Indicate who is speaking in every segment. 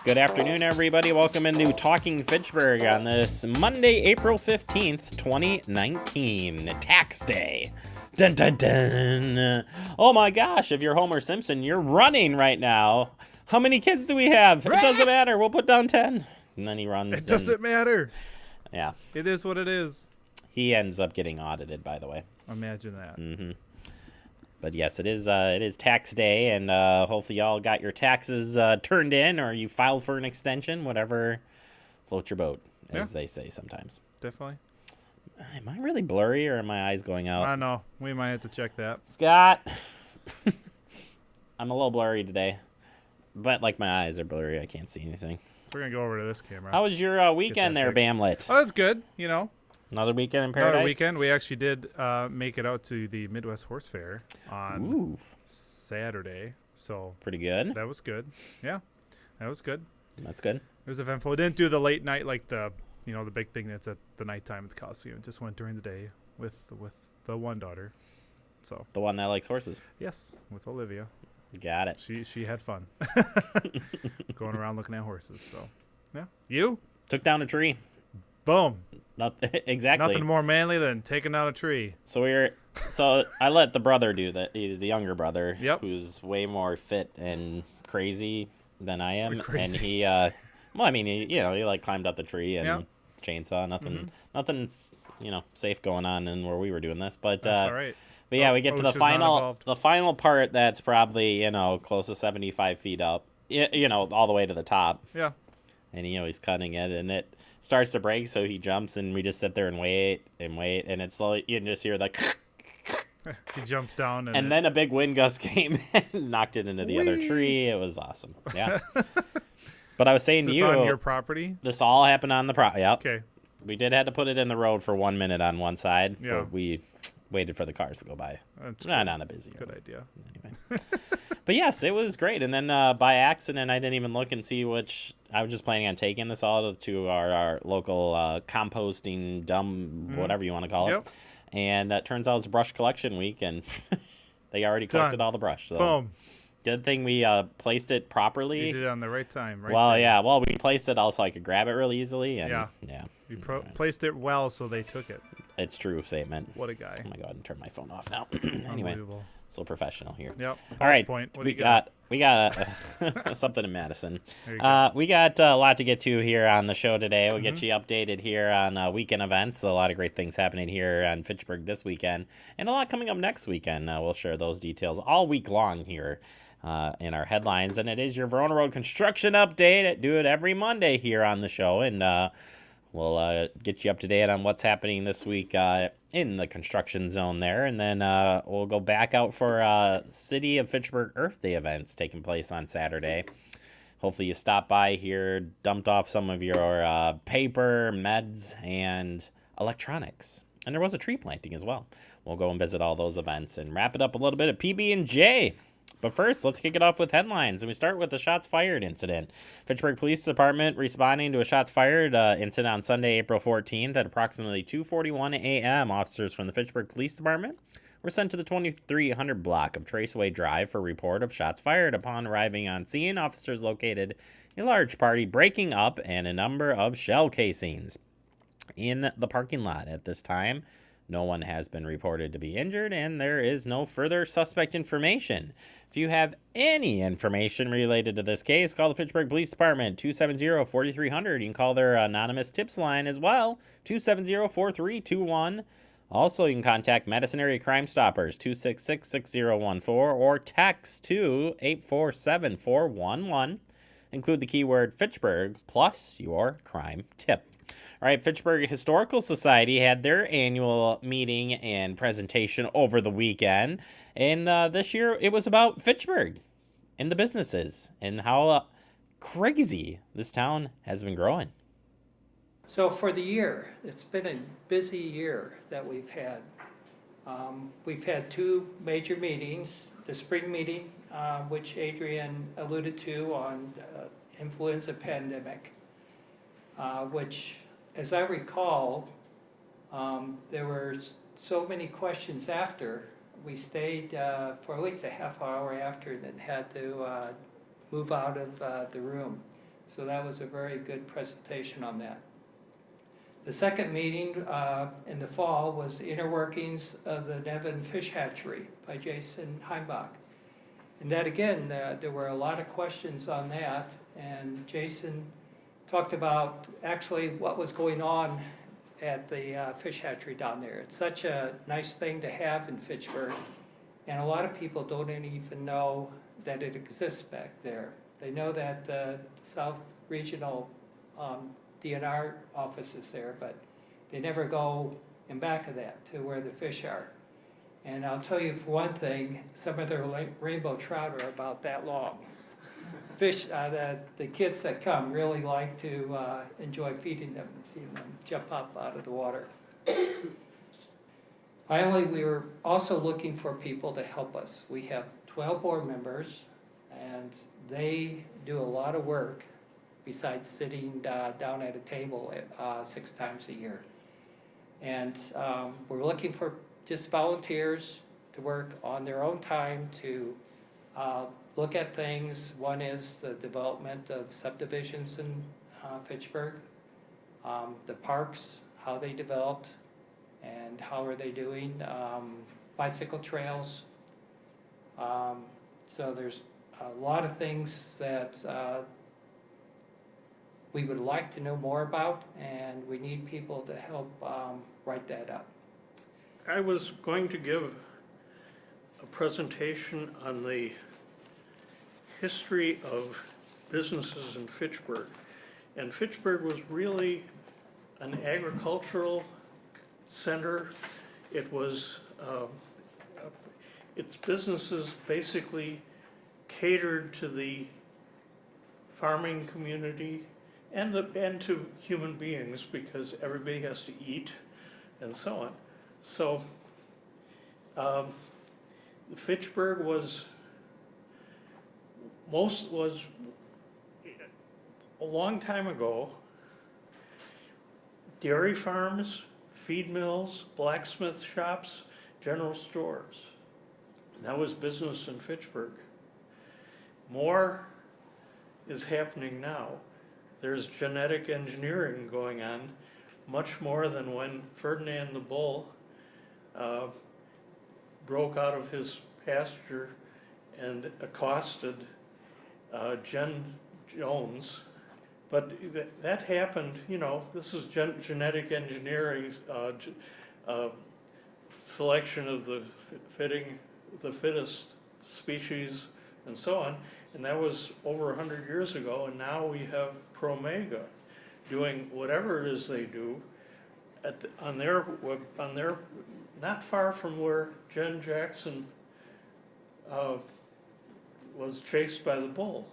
Speaker 1: Good afternoon, everybody. Welcome into Talking Fitchburg on this Monday, April 15th, 2019. Tax Day. Dun, dun, dun. Oh my gosh, if you're Homer Simpson, you're running right now. How many kids do we have? It doesn't matter. We'll put down 10. And then he runs.
Speaker 2: It doesn't matter.
Speaker 1: Yeah.
Speaker 2: It is what it is.
Speaker 1: He ends up getting audited, by the way.
Speaker 2: Imagine that.
Speaker 1: Mm-hmm. But yes, it is tax day, and hopefully y'all got your taxes turned in, or you filed for an extension, whatever floats your boat, as they say sometimes.
Speaker 2: Definitely.
Speaker 1: Am I really blurry, or are my eyes going out?
Speaker 2: I know. We might have to check that.
Speaker 1: Scott! I'm a little blurry today, but like my eyes are blurry. I can't see anything.
Speaker 2: So we're going to go over to this camera.
Speaker 1: How was your weekend there, Bamlet?
Speaker 2: Oh, it was good, you know.
Speaker 1: Another weekend in paradise?
Speaker 2: Another weekend. We actually did make it out to the Midwest Horse Fair on Saturday. So
Speaker 1: pretty good.
Speaker 2: That was good. Yeah, that was good.
Speaker 1: That's good.
Speaker 2: It was eventful. We didn't do the late night like the big thing that's at the nighttime at the Coliseum. It just went during the day with the one daughter. So
Speaker 1: the one that likes horses.
Speaker 2: Yes, with Olivia.
Speaker 1: Got it.
Speaker 2: She had fun going around looking at horses. So yeah, you
Speaker 1: took down a tree.
Speaker 2: Boom.
Speaker 1: Exactly.
Speaker 2: Nothing more manly than taking down a tree.
Speaker 1: So I let the brother do that. He's the younger brother,
Speaker 2: who's
Speaker 1: way more fit and crazy than I am.
Speaker 2: Crazy.
Speaker 1: And he, he like climbed up the tree and chainsaw. Nothing's safe going on in where we were doing this. But
Speaker 2: that's all right.
Speaker 1: But yeah, we get to the final part that's probably close to 75 feet up. All the way to the top.
Speaker 2: Yeah.
Speaker 1: And he's cutting it, and it starts to break, so he jumps, and we just sit there and wait, and it's slowly, you can just hear like
Speaker 2: he jumps down,
Speaker 1: and then a big wind gust came and knocked it into the other tree. It was awesome. Yeah. But I was saying
Speaker 2: to
Speaker 1: you,
Speaker 2: on your property?
Speaker 1: This all happened on the property. Yep.
Speaker 2: Okay. We
Speaker 1: did have to put it in the road for 1 minute on one side.
Speaker 2: Yeah.
Speaker 1: But we waited for the cars to go by.
Speaker 2: That's
Speaker 1: not on a busy road.
Speaker 2: Good idea.
Speaker 1: Anyway. But yes, it was great. And then by accident, I didn't even look and see which. I was just planning on taking this all to our local composting whatever you want to call it. And it turns out it's brush collection week, and they already collected all the brush. So
Speaker 2: boom.
Speaker 1: Good thing we placed it properly.
Speaker 2: You did it on the right time. Right.
Speaker 1: Well, yeah. Well, we placed it also I could grab it really easily. And, yeah.
Speaker 2: You placed it well, so they took it.
Speaker 1: It's true statement.
Speaker 2: What a guy.
Speaker 1: Oh my God, and turn my phone off now. Anyway, so professional here.
Speaker 2: Yep.
Speaker 1: All right.
Speaker 2: Point.
Speaker 1: We got something in Madison. We got a lot to get to here on the show today. We'll get you updated here on weekend events. A lot of great things happening here on Fitchburg this weekend, and a lot coming up next weekend. We'll share those details all week long here in our headlines. And it is your Verona Road construction update. Do it every Monday here on the show, and we'll get you up to date on what's happening this week in the construction zone there. And then we'll go back out for City of Fitchburg Earth Day events taking place on Saturday. Hopefully you stopped by here, dumped off some of your paper, meds, and electronics. And there was a tree planting as well. We'll go and visit all those events and wrap it up a little bit at PB&J. But first, let's kick it off with headlines, and we start with the shots fired incident. Fitchburg Police Department responding to a shots fired incident on Sunday, April 14th at approximately 2:41 a.m. Officers from the Fitchburg Police Department were sent to the 2300 block of Traceway Drive for a report of shots fired. Upon arriving on scene, officers located a large party breaking up and a number of shell casings in the parking lot. At this time, no one has been reported to be injured, and there is no further suspect information. If you have any information related to this case, call the Fitchburg Police Department, 270-4300. You can call their anonymous tips line as well, 270-4321. Also, you can contact Madison Area Crime Stoppers, 266-6014, or text to 847-411. Include the keyword Fitchburg plus your crime tip. All right, Fitchburg Historical Society had their annual meeting and presentation over the weekend. And this year, it was about Fitchburg and the businesses and how crazy this town has been growing.
Speaker 3: So for the year, it's been a busy year that we've had. We've had two major meetings. The spring meeting, which Adrian alluded to on influenza pandemic, which, as I recall, there were so many questions after. We stayed for at least a half hour after and then had to move out of the room. So that was a very good presentation on that. The second meeting in the fall was the inner workings of the Nevin Fish Hatchery by Jason Heimbach. And that again, there were a lot of questions on that, and Jason talked about actually what was going on at the fish hatchery down there. It's such a nice thing to have in Fitchburg, and a lot of people don't even know that it exists back there. They know that the South Regional DNR office is there, but they never go in back of that to where the fish are. And I'll tell you for one thing, some of their rainbow trout are about that long. Fish, the kids that come really like to enjoy feeding them and seeing them jump up out of the water. Finally, we were also looking for people to help us. We have 12 board members, and they do a lot of work besides sitting down at a table 6 times a year. And we're looking for just volunteers to work on their own time to look at things. One is the development of subdivisions in Fitchburg, the parks, how they developed and how are they doing, bicycle trails. So there's a lot of things that we would like to know more about, and we need people to help write that up.
Speaker 4: I was going to give a presentation on the history of businesses in Fitchburg. And Fitchburg was really an agricultural center. It was, its businesses basically catered to the farming community and to human beings, because everybody has to eat and so on. So Fitchburg was a long time ago dairy farms, feed mills, blacksmith shops, general stores. That was business in Fitchburg. More is happening now. There's genetic engineering going on, much more than when Ferdinand the Bull broke out of his pasture and accosted Jen Jones. But that happened, you know, this is genetic engineering, selection of the fittest species and so on. And that was over 100 years ago, and now we have Promega doing whatever it is they do on their not far from where Jen Jackson was chased by the bull.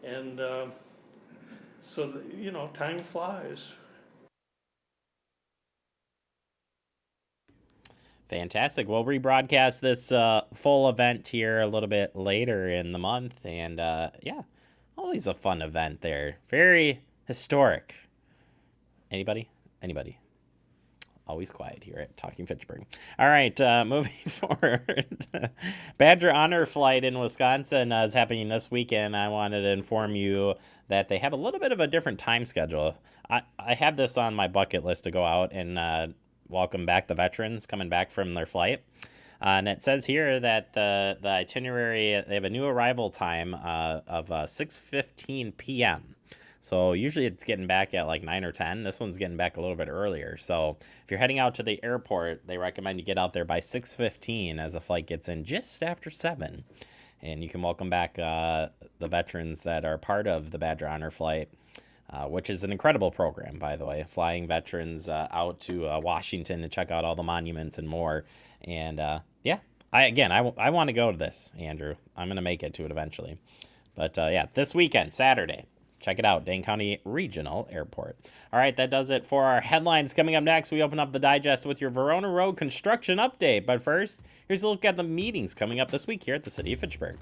Speaker 4: And so, you know, time flies.
Speaker 1: Fantastic. We'll rebroadcast this full event here a little bit later in the month. And yeah, always a fun event there. Very historic. Anybody? Anybody? Always quiet here at Talking Fitchburg. All right, moving forward. Badger Honor Flight in Wisconsin is happening this weekend. I wanted to inform you that they have a little bit of a different time schedule. I had this on my bucket list to go out and welcome back the veterans coming back from their flight. And it says here that the itinerary, they have a new arrival time of 6:15 p.m. So usually it's getting back at like 9 or 10. This one's getting back a little bit earlier. So if you're heading out to the airport, they recommend you get out there by 6:15 as the flight gets in just after 7. And you can welcome back the veterans that are part of the Badger Honor Flight, which is an incredible program, by the way, flying veterans out to Washington to check out all the monuments and more. And yeah, I want to go to this, Andrew. I'm going to make it to it eventually. But yeah, this weekend, Saturday. Check it out, Dane County Regional Airport. All right, that does it for our headlines. Coming up next, we open up the digest with your Verona Road construction update. But first, here's a look at the meetings coming up this week here at the City of Fitchburg.